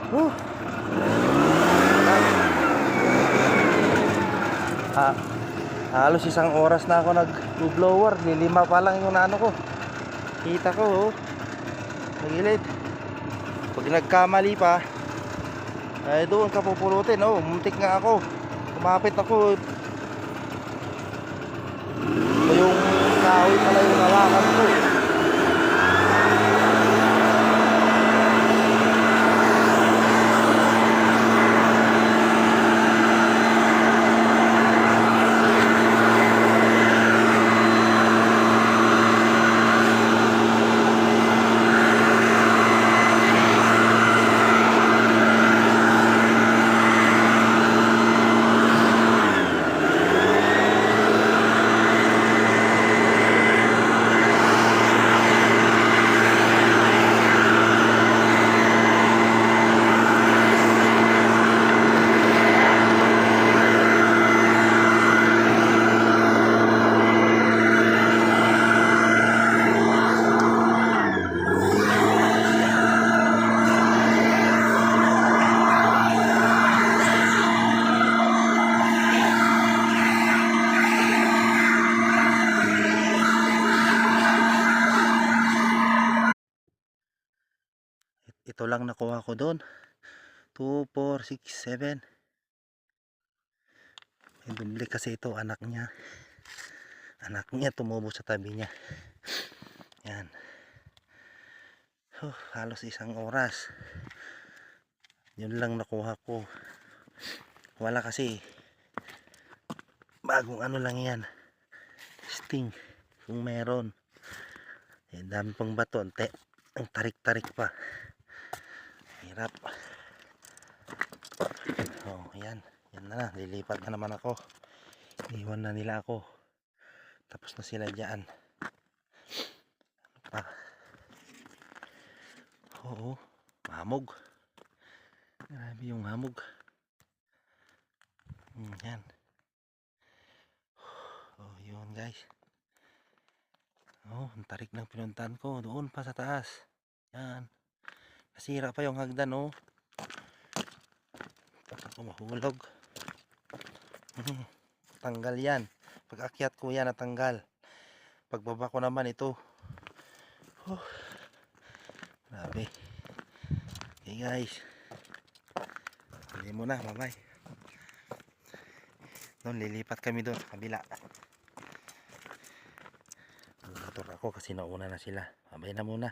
Uh, ha, halos isang oras na ako nag-blower. Lilima pa lang yung ano ko. Kita ko, oh. Nagilid. Pag nagkamali pa, ay doon ka pupulutin. Oh, muntik nga ako. Kumapit ako. Ito yung kahoy pala yung hawakan ko. Ito lang nakuha ko doon. 2, 4, 6, 7. May dubli kasi ito, anak niya. Anak niya tumubo sa tabi niya. Yan. Halos isang oras. Yun lang nakuha ko. Wala kasi. Bagong ano lang yan. Sting. Kung meron. Dami pang bato. Ang tarik-tarik pa. Hirap. Yan. Yan na. Lilipat na naman ako. Iwan na nila ako. Tapos na sila dyan. Ano pa? Oo. Hamog. Grabe yung hamog. Yan. Yun guys. Ang tarik ng pinuntahan ko. Doon pa sa taas. Yan. Nasira pa yung hagdan, oh. Ako mahulog. Tanggal yan. Pag akyat ko yan natanggal. Pagbaba ko naman ito. Grabe. Okay guys. Hindi mo na, bye-bye. Doon lilipat kami doon sa kabila. Motor ako kasi nauna na sila. Bye-bye na muna.